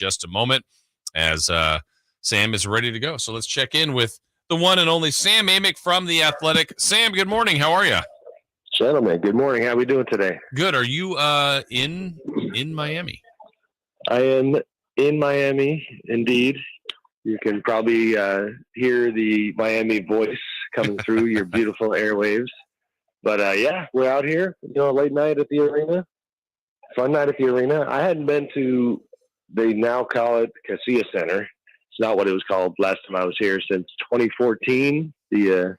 just a moment as Sam is ready to go. So let's check in with the one and only Sam Amick from The Athletic. Sam, good morning. How are you? Gentlemen, good morning. How are we doing today? Good. Are you in Miami? I am in Miami, indeed. You can probably hear the Miami voice coming through your beautiful airwaves. But, yeah, we're out here, late night at the arena. Fun night at the arena. I hadn't been to, they now call it Casilla Center. It's not what it was called last time I was here, since 2014, the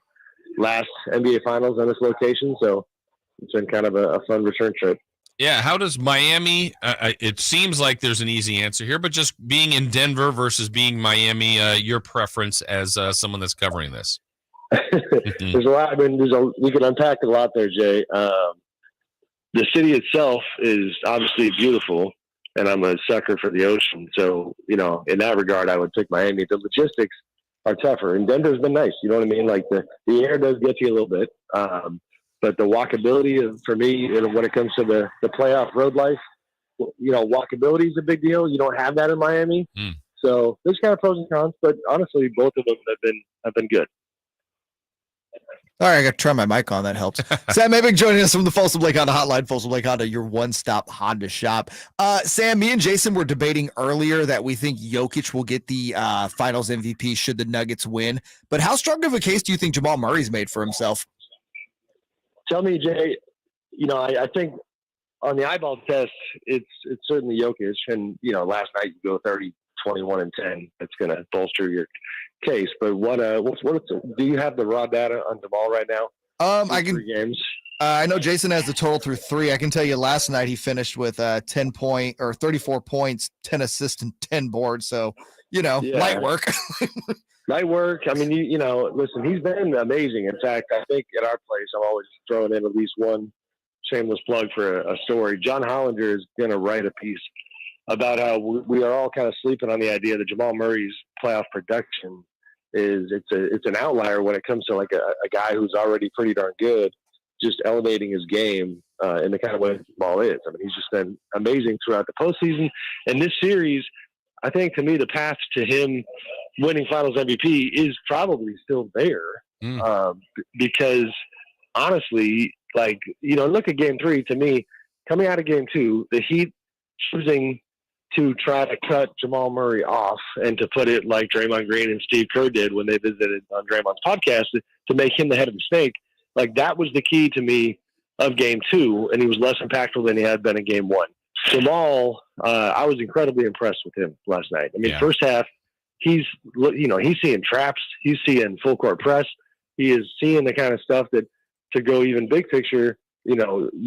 last NBA Finals on this location. So it's been kind of a fun return trip. Yeah, how does Miami, it seems like there's an easy answer here, but just being in Denver versus being Miami, your preference as someone that's covering this? There's a lot. We can unpack a lot there, Jay. The city itself is obviously beautiful, and I'm a sucker for the ocean. So, in that regard, I would pick Miami. The logistics are tougher, and Denver's been nice. You know what I mean? Like the air does get you a little bit. But the walkability for me, when it comes to the playoff road life, walkability is a big deal. You don't have that in Miami. So there's kind of pros and cons, but honestly, both of them have been good. All right, I got to turn my mic on. That helps. Sam Amick joining us from the Folsom Lake Honda Hotline. Folsom Lake Honda, your one-stop Honda shop. Sam, me and Jason were debating earlier that we think Jokic will get the Finals MVP should the Nuggets win. But how strong of a case do you think Jamal Murray's made for himself? Tell me, Jay. I think on the eyeball test, it's certainly Jokic. And last night you go 30, 21, and 10. That's going to bolster your case. But do you have the raw data on Jamal right now? I can. 3 games. I know Jason has the total through 3. I can tell you last night he finished with 34 points, 10 assists, and 10 boards. So light work. Light work. I mean, listen, he's been amazing. In fact, I think at our place, I'm always throwing in at least one shameless plug for a story. John Hollinger is going to write a piece about how we are all kind of sleeping on the idea that Jamal Murray's playoff production it's an outlier when it comes to like a guy who's already pretty darn good, just elevating his game in the kind of way Jamal is. I mean, he's just been amazing throughout the postseason. And this series, I think, to me, the path to him winning Finals MVP is probably still there because, honestly, look at Game 3. To me, coming out of Game 2, the Heat choosing to try to cut Jamal Murray off and to put it like Draymond Green and Steve Kerr did when they visited on Draymond's podcast to make him the head of the snake. Like, that was the key to me of Game 2, and he was less impactful than he had been in Game 1. Jamal, I was incredibly impressed with him last night. I mean, First half, he's seeing traps, he's seeing full court press, he is seeing the kind of stuff that, to go even big picture, you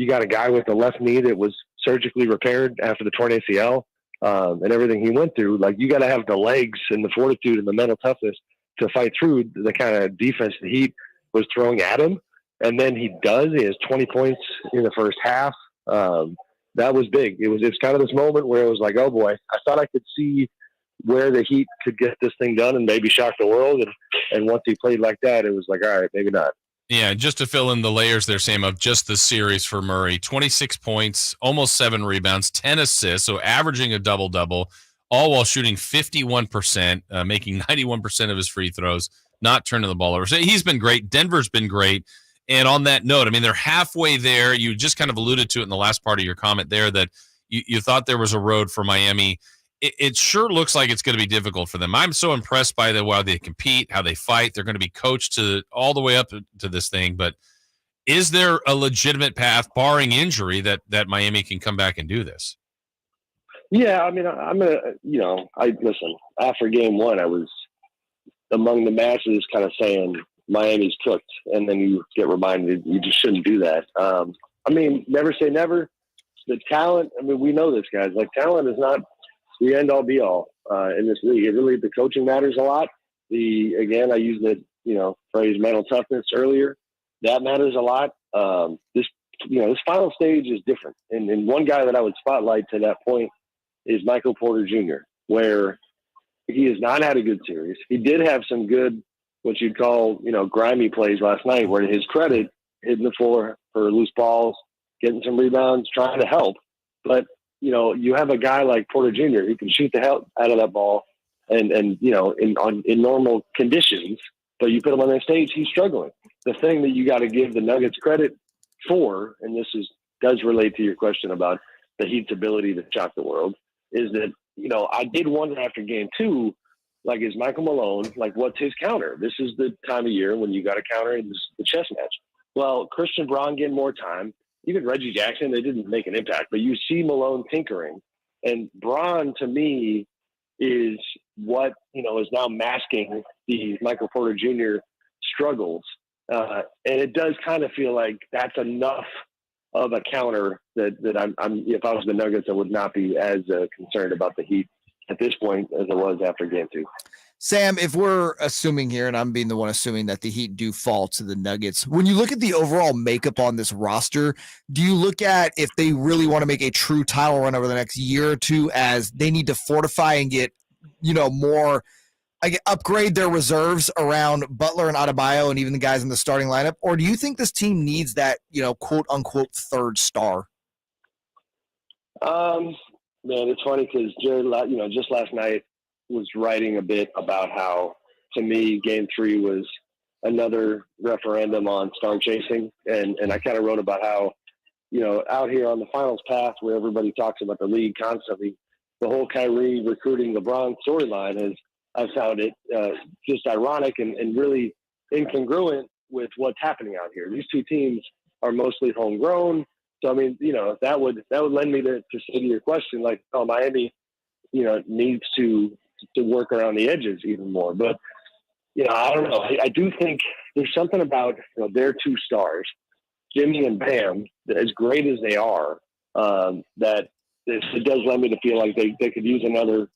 got a guy with a left knee that was surgically repaired after the torn ACL, and everything he went through. Like, you got to have the legs and the fortitude and the mental toughness to fight through the kind of defense the Heat was throwing at him. And then he does. He has 20 points in the first half. That was big. It's kind of this moment where it was like, oh boy, I thought I could see where the Heat could get this thing done and maybe shock the world. And once he played like that, it was like, all right, maybe not. Yeah, just to fill in the layers there, Sam, of just the series for Murray, 26 points, almost 7 rebounds, 10 assists, so averaging a double-double, all while shooting 51%, making 91% of his free throws, not turning the ball over. So he's been great. Denver's been great. And on that note, I mean, they're halfway there. You just kind of alluded to it in the last part of your comment there that you thought there was a road for Miami. It sure looks like it's going to be difficult for them. I'm so impressed by how they compete, how they fight. They're going to be coached all the way up to this thing. But is there a legitimate path, barring injury, that Miami can come back and do this? Yeah, I mean, listen, after Game 1, I was among the masses kind of saying Miami's cooked, and then you get reminded you just shouldn't do that. I mean, never say never. The talent, I mean, we know this, guys. Like, talent is not the end-all, be-all in this league. the coaching matters a lot. Again, I used the phrase mental toughness earlier. That matters a lot. This final stage is different. And one guy that I would spotlight to that point is Michael Porter Jr., where he has not had a good series. He did have some good, what you'd call, grimy plays last night, where to his credit, hitting the floor for loose balls, getting some rebounds, trying to help. But you have a guy like Porter Jr. who can shoot the hell out of that ball and in normal conditions, but you put him on that stage, he's struggling. The thing that you got to give the Nuggets credit for, and this does relate to your question about the Heat's ability to shock the world, is that, I did wonder after game 2, like, is Michael Malone, like, what's his counter? This is the time of year when you got to counter in the chess match. Well, Christian Braun getting more time. Even Reggie Jackson, they didn't make an impact, but you see Malone tinkering. And Braun, to me, is what, is now masking the Michael Porter Jr. struggles. And it does kind of feel like that's enough of a counter that I'm if I was the Nuggets, I would not be as concerned about the Heat at this point as I was after game 2. Sam, if we're assuming here, and I'm being the one assuming that the Heat do fall to the Nuggets, when you look at the overall makeup on this roster, do you look at if they really want to make a true title run over the next year or two as they need to fortify and get, more, upgrade their reserves around Butler and Adebayo and even the guys in the starting lineup? Or do you think this team needs that, quote unquote third star? Man, it's funny because Jared, just last night was writing a bit about how, to me, game 3 was another referendum on star chasing. And I kind of wrote about how, out here on the finals path where everybody talks about the league constantly, the whole Kyrie recruiting LeBron storyline I found it just ironic and really incongruent with what's happening out here. These two teams are mostly homegrown. So, I mean, that would lend me to say to your question, like, Miami, needs to work around the edges even more. But, I don't know. I do think there's something about, their 2 stars, Jimmy and Bam, as great as they are, that it does lend me to feel like they could use another,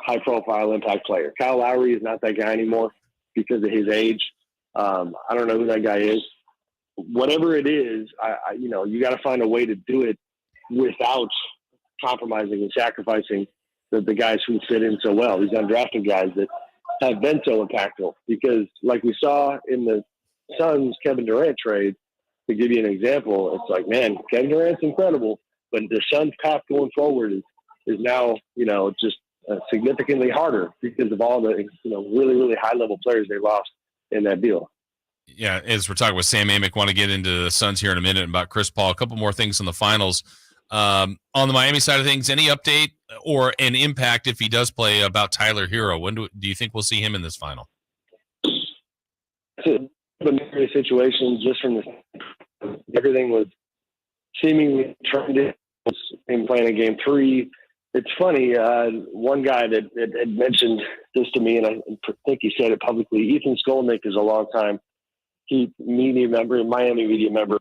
high-profile impact player. Kyle Lowry is not that guy anymore because of his age. I don't know who that guy is. Whatever it is, you got to find a way to do it without compromising and sacrificing the guys who fit in so well. These undrafted guys that have been so impactful. Because, like we saw in the Suns Kevin Durant trade, to give you an example, it's like, man, Kevin Durant's incredible, but the Suns' path going forward is now, just significantly harder because of all the, really, really high-level players they lost in that deal. Yeah, as we're talking with Sam Amick, want to get into the Suns here in a minute about Chris Paul. A couple more things in the finals. On the Miami side of things, any update or an impact if he does play about Tyler Hero? When do you think we'll see him in this final? It's a situation just from everything was seemingly turned in playing in game 3. It's funny. One guy that had mentioned this to me, and I think he said it publicly, Ethan Skolnick is a long-time Miami media member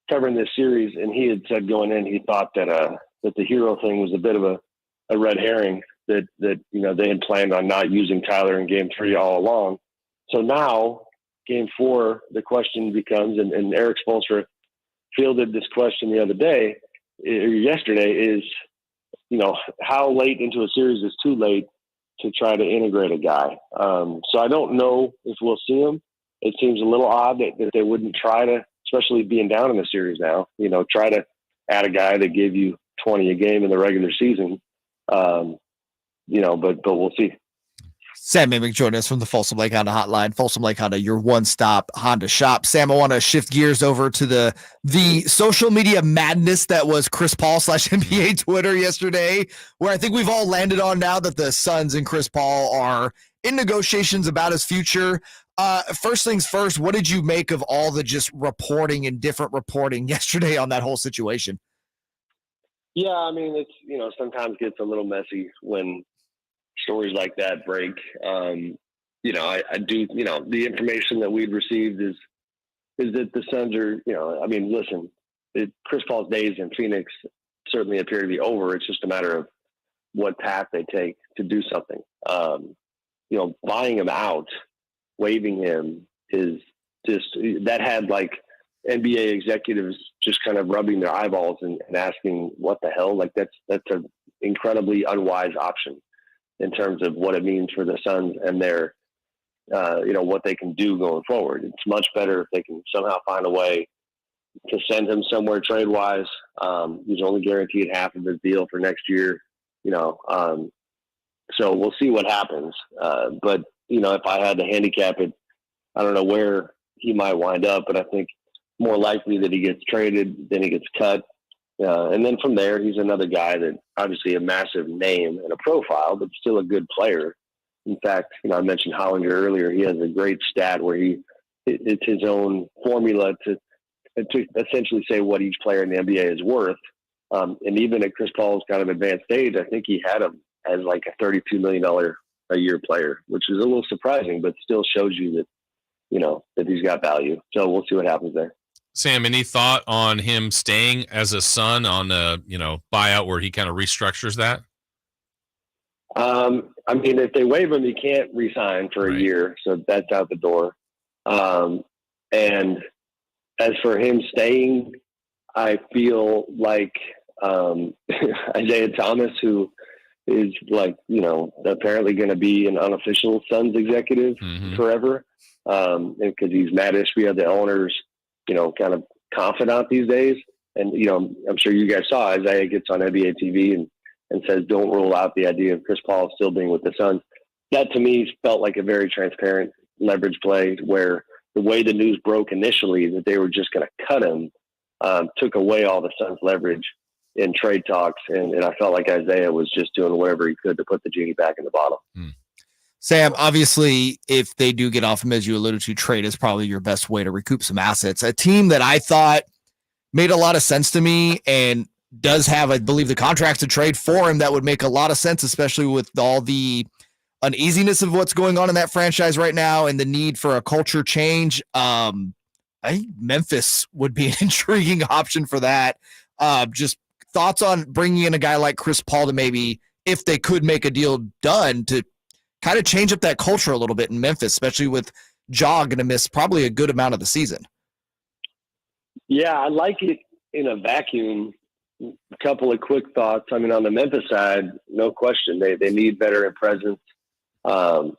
covering this series, and he had said going in he thought that the Hero thing was a bit of a red herring, that they had planned on not using Tyler in game 3 all along. So now game 4, the question becomes, and Eric Spoelstra fielded this question the other day or yesterday, is how late into a series is too late to try to integrate a guy. So I don't know if we'll see him. It seems a little odd that they wouldn't try to, especially being down in the series now, try to add a guy that gave you 20 a game in the regular season. But we'll see. Sam Amick joining us from the Folsom Lake Honda Hotline. Folsom Lake Honda, your one-stop Honda shop. Sam, I want to shift gears over to the social media madness that was Chris Paul / NBA Twitter yesterday, where I think we've all landed on now that the Suns and Chris Paul are in negotiations about his future. First things first, what did you make of all the just reporting and different reporting yesterday on that whole situation? Yeah, I mean, it's, sometimes gets a little messy when stories like that break. I do, the information that we'd received is that the Suns are, listen, Chris Paul's days in Phoenix certainly appear to be over. It's just a matter of what path they take to do something. Buying him out, waiving him is just, that had like NBA executives just kind of rubbing their eyeballs and asking what the hell, like that's an incredibly unwise option in terms of what it means for the Suns and their, what they can do going forward. It's much better if they can somehow find a way, to send him somewhere trade wise. He's only guaranteed half of his deal for next year, so we'll see what happens. But if I had to handicap it, I don't know where he might wind up, but I think more likely that he gets traded than he gets cut. And then from there, he's another guy that obviously a massive name and a profile, but still a good player. In fact, I mentioned Hollinger earlier. He has a great stat where it's his own formula to essentially say what each player in the NBA is worth. And even at Chris Paul's kind of advanced age, I think he had him as like a $32 million a year player, which is a little surprising, but still shows you that, that he's got value. So we'll see what happens there. Sam, any thought on him staying as a Sun on a, buyout where he kind of restructures that? I mean, if they waive him, he can't re-sign for a year. So that's out the door. And as for him staying, I feel like Isaiah Thomas, who is apparently going to be an unofficial Suns executive forever, because he's Matt Ishbia, the owner's, kind of confidant these days. And, I'm sure you guys saw Isaiah gets on NBA TV and says, don't rule out the idea of Chris Paul still being with the Suns. That to me felt like a very transparent leverage play, where the way the news broke initially that they were just going to cut him took away all the Suns leverage in trade talks. And I felt like Isaiah was just doing whatever he could to put the genie back in the bottle. Sam, obviously, if they do get off him, as you alluded to, trade is probably your best way to recoup some assets. A team that I thought made a lot of sense to me and does have, I believe, the contracts to trade for him that would make a lot of sense, especially with all the uneasiness of what's going on in that franchise right now and the need for a culture change. I think Memphis would be an intriguing option for that. Just thoughts on bringing in a guy like Chris Paul to maybe, if they could make a deal done, to kind of change up that culture a little bit in Memphis, especially with Ja going to miss probably a good amount of the season. Yeah, I like it in a vacuum. A couple of quick thoughts. I mean, on the Memphis side, no question, they need veteran presence. And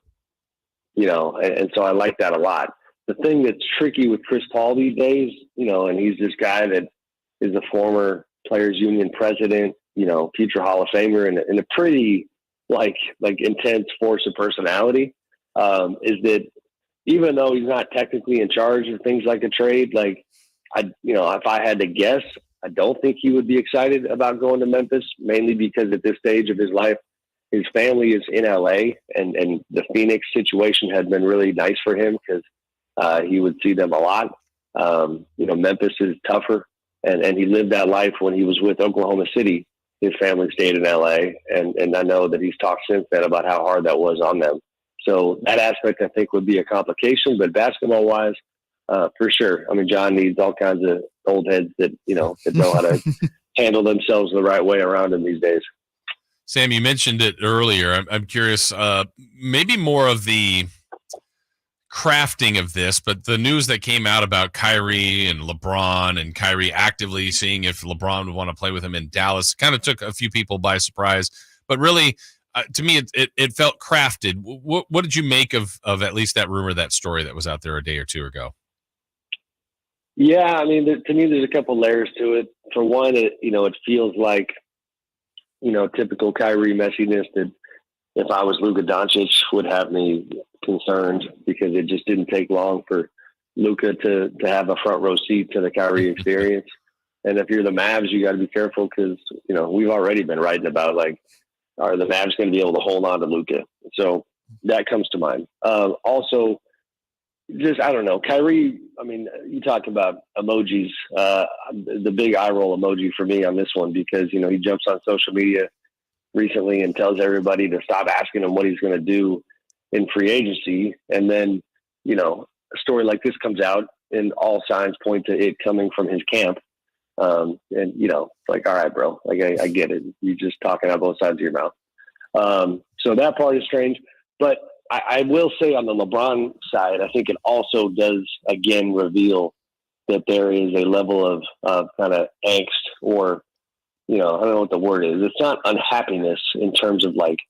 so I like that a lot. The thing that's tricky with Chris Paul these days, and he's this guy that is a former Players Union president, future Hall of Famer, and a pretty like intense force of personality, is that even though he's not technically in charge of things like a trade, if I had to guess, I don't think he would be excited about going to Memphis, mainly because at this stage of his life, his family is in LA, and the Phoenix situation had been really nice for him because he would see them a lot. Memphis is tougher, and he lived that life when he was with Oklahoma City. His family stayed in LA, and I know that he's talked since then about how hard that was on them. So that aspect, I think, would be a complication, but basketball wise, for sure. I mean, John needs all kinds of old heads that know how to handle themselves the right way around him these days. Sam, you mentioned it earlier. I'm curious, maybe more of the crafting of this, but the news that came out about Kyrie and LeBron, and Kyrie actively seeing if LeBron would want to play with him in Dallas kind of took a few people by surprise. But really, to me, it felt crafted. What did you make of at least that rumor, that story that was out there a day or two ago? Yeah, I mean, to me, there's a couple layers to it. For one, it feels like, typical Kyrie messiness that if I was Luka Doncic would have me concerned, because it just didn't take long for Luka to have a front row seat to the Kyrie experience. And if you're the Mavs, you got to be careful because, we've already been writing about, are the Mavs going to be able to hold on to Luka? So that comes to mind. Also, just, I don't know, Kyrie, I mean, you talked about emojis, the big eye roll emoji for me on this one, because, he jumps on social media recently and tells everybody to stop asking him what he's going to do in free agency. And then, a story like this comes out and all signs point to it coming from his camp. And, all right, bro, I get it. You're just talking out both sides of your mouth. So that part is strange, but I will say on the LeBron side, I think it also does again reveal that there is a level of kind of angst, or, I don't know what the word is. It's not unhappiness in terms of a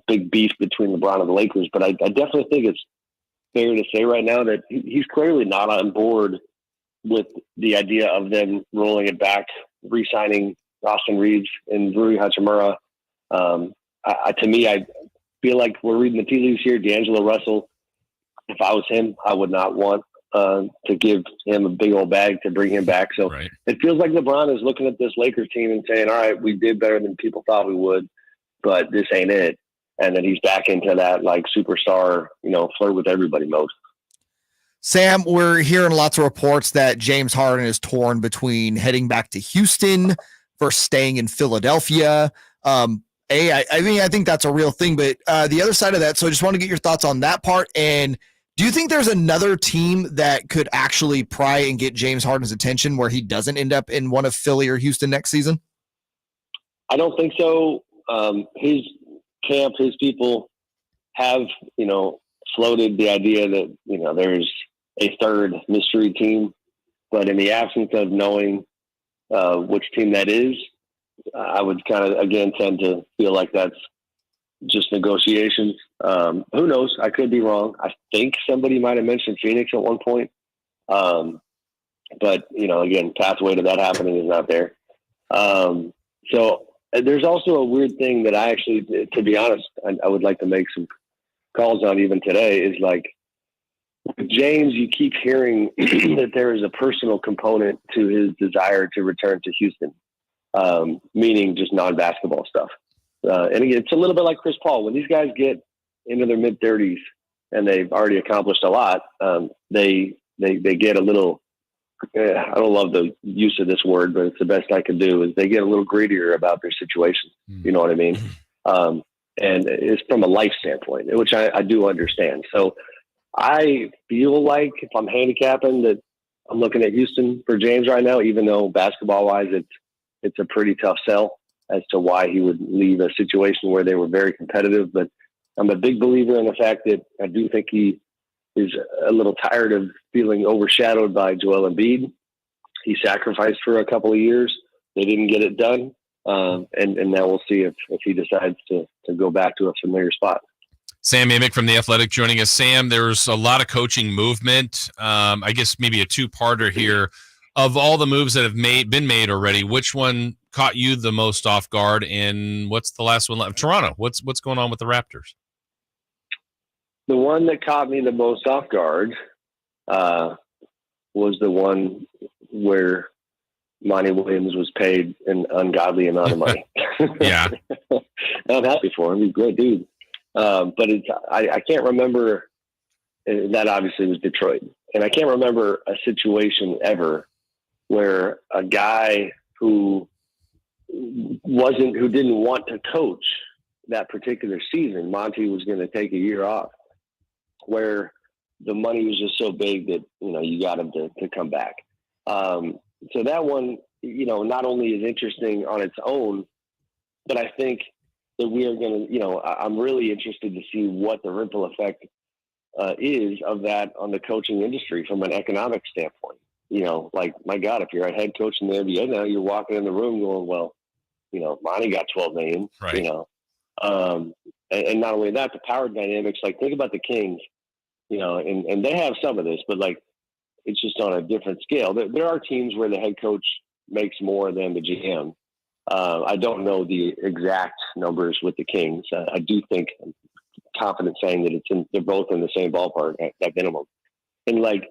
big beef between LeBron and the Lakers, but I definitely think it's fair to say right now that he's clearly not on board with the idea of them rolling it back, re-signing Austin Reeves and Rui Hachimura. To me, I feel like we're reading the tea leaves here. D'Angelo Russell, if I was him, I would not want to give him a big old bag to bring him back. So It feels like LeBron is looking at this Lakers team and saying, all right, we did better than people thought we would, but this ain't it. And then he's back into that like superstar, flirt with everybody mode. Sam, we're hearing lots of reports that James Harden is torn between heading back to Houston versus staying in Philadelphia. I think that's a real thing, but the other side of that, so I just want to get your thoughts on that part. And do you think there's another team that could actually pry and get James Harden's attention where he doesn't end up in one of Philly or Houston next season? I don't think so. His camp, his people have, floated the idea that, there's a third mystery team, but in the absence of knowing which team that is, I would kind of, again, tend to feel like that's just negotiations. Who knows? I could be wrong. I think somebody might have mentioned Phoenix at one point. But, again, pathway to that happening is not there. So there's also a weird thing that I actually, to be honest, I would like to make some calls on even today is like, with James, you keep hearing that there is a personal component to his desire to return to Houston, meaning just non-basketball stuff. And again, it's a little bit like Chris Paul. When these guys get into their mid-30s and they've already accomplished a lot, they get a little, I don't love the use of this word, but it's the best I can do, is they get a little greedier about their situation. You know what I mean? And it's from a life standpoint, which I do understand. So I feel like if I'm handicapping that I'm looking at Houston for James right now, even though basketball-wise it's a pretty tough sell as to why he would leave a situation where they were very competitive. But I'm a big believer in the fact that I do think he is a little tired of feeling overshadowed by Joel Embiid. He sacrificed for a couple of years. They didn't get it done. And now we'll see if he decides to go back to a familiar spot. Sam Amick from The Athletic joining us. Sam, there's a lot of coaching movement. I guess maybe a two-parter here. Of all the moves that have been made already, which one caught you the most off guard, and what's the last one left? Toronto, what's going on with the Raptors? The one that caught me the most off guard was the one where Monty Williams was paid an ungodly amount of money. Yeah. I'm happy for him. He's a great dude. But I can't remember. That obviously was Detroit. And I can't remember a situation ever where a guy who didn't want to coach that particular season, Monty was going to take a year off, where the money was just so big that, you got him to come back. So that one, not only is interesting on its own, but I think that we are going to, I'm really interested to see what the ripple effect is of that on the coaching industry from an economic standpoint. Like, my God, if you're a head coach in the NBA now, you're walking in the room going, well, Monty got $12 million, right. And not only that, the power dynamics, like think about the Kings, and they have some of this, but like, it's just on a different scale. There are teams where the head coach makes more than the GM. I don't know the exact numbers with the Kings. I do think I'm confident saying that they're both in the same ballpark at minimum. And like,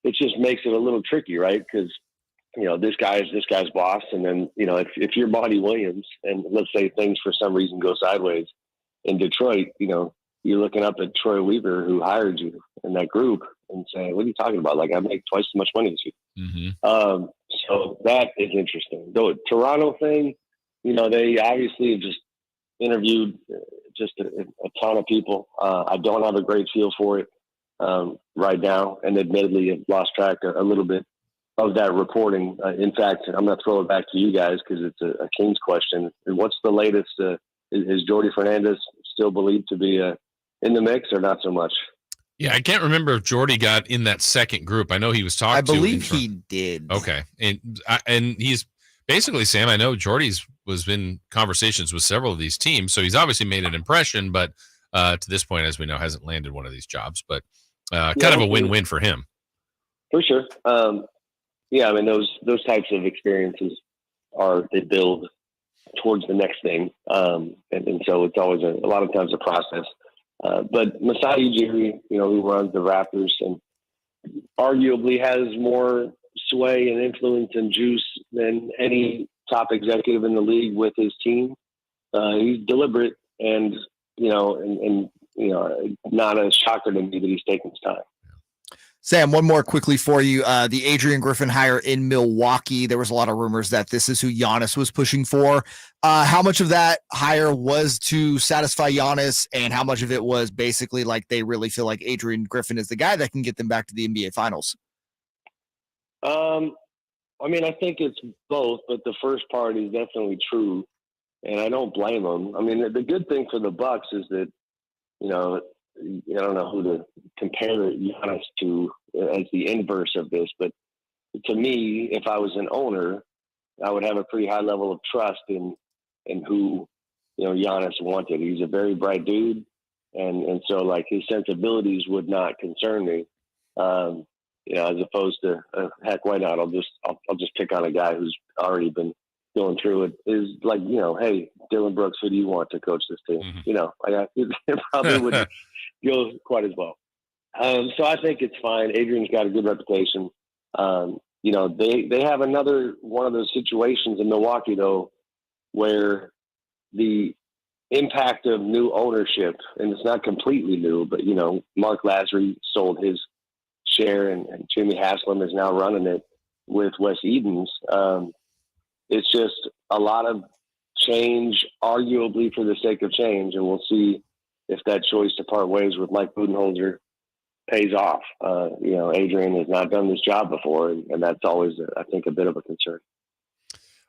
it just makes it a little tricky, right? Because, this guy's boss. And then, if you're Monty Williams and let's say things for some reason go sideways in Detroit, you're looking up at Troy Weaver, who hired you in that group, and saying, what are you talking about? Like, I make twice as much money as you. Mm-hmm. So that is interesting. The Toronto thing, they obviously have just interviewed just a ton of people. I don't have a great feel for it right now, and admittedly I've lost track a little bit of that reporting. In fact, I'm going to throw it back to you guys because it's a Kings question. And what's the latest? Is Jordy Fernandez still believed to be in the mix or not so much? Yeah, I can't remember if Jordy got in that second group. I know he was talking to. I believe he did. Okay. And he's basically, Sam, I know Jordy's was in conversations with several of these teams, so he's obviously made an impression, but to this point, as we know, hasn't landed one of these jobs. But kind of a win-win for him. For sure. yeah, I mean, those types of experiences they build towards the next thing. And so it's always a lot of times a process. But Masai Ujiri, who runs the Raptors and arguably has more sway and influence and juice than any top executive in the league with his team. He's deliberate and not a shocker to me that he's taking his time. Sam, one more quickly for you. The Adrian Griffin hire in Milwaukee. There was a lot of rumors that this is who Giannis was pushing for. How much of that hire was to satisfy Giannis, and how much of it was basically like they really feel like Adrian Griffin is the guy that can get them back to the NBA Finals? I mean, I think it's both, but the first part is definitely true, and I don't blame them. I mean, the good thing for the Bucks is that, I don't know who to compare Giannis to as the inverse of this, but to me, if I was an owner, I would have a pretty high level of trust in who, Giannis wanted. He's a very bright dude. And so like his sensibilities would not concern me. As opposed to heck, why not? I'll just pick on a guy who's already been going through it. Is like, hey, Dylan Brooks, who do you want to coach this team? Mm-hmm. It probably wouldn't go quite as well. So I think it's fine. Adrian's got a good reputation. They have another one of those situations in Milwaukee though, where the impact of new ownership, and it's not completely new, but Mark Lasry sold his share and Jimmy Haslam is now running it with Wes Edens. It's just a lot of change, arguably for the sake of change, and we'll see if that choice to part ways with Mike Budenholzer pays off. Adrian has not done this job before, and that's always, I think, a bit of a concern.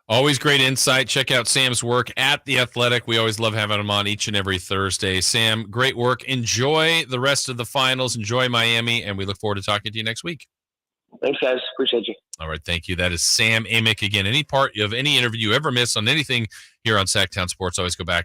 Always great insight. Check out Sam's work at The Athletic. We always love having him on each and every Thursday. Sam, great work. Enjoy the rest of the finals. Enjoy Miami, and we look forward to talking to you next week. Thanks, guys. Appreciate you. All right, thank you. That is Sam Amick. Again, any part of any interview you ever miss on anything here on Sactown Sports, always go back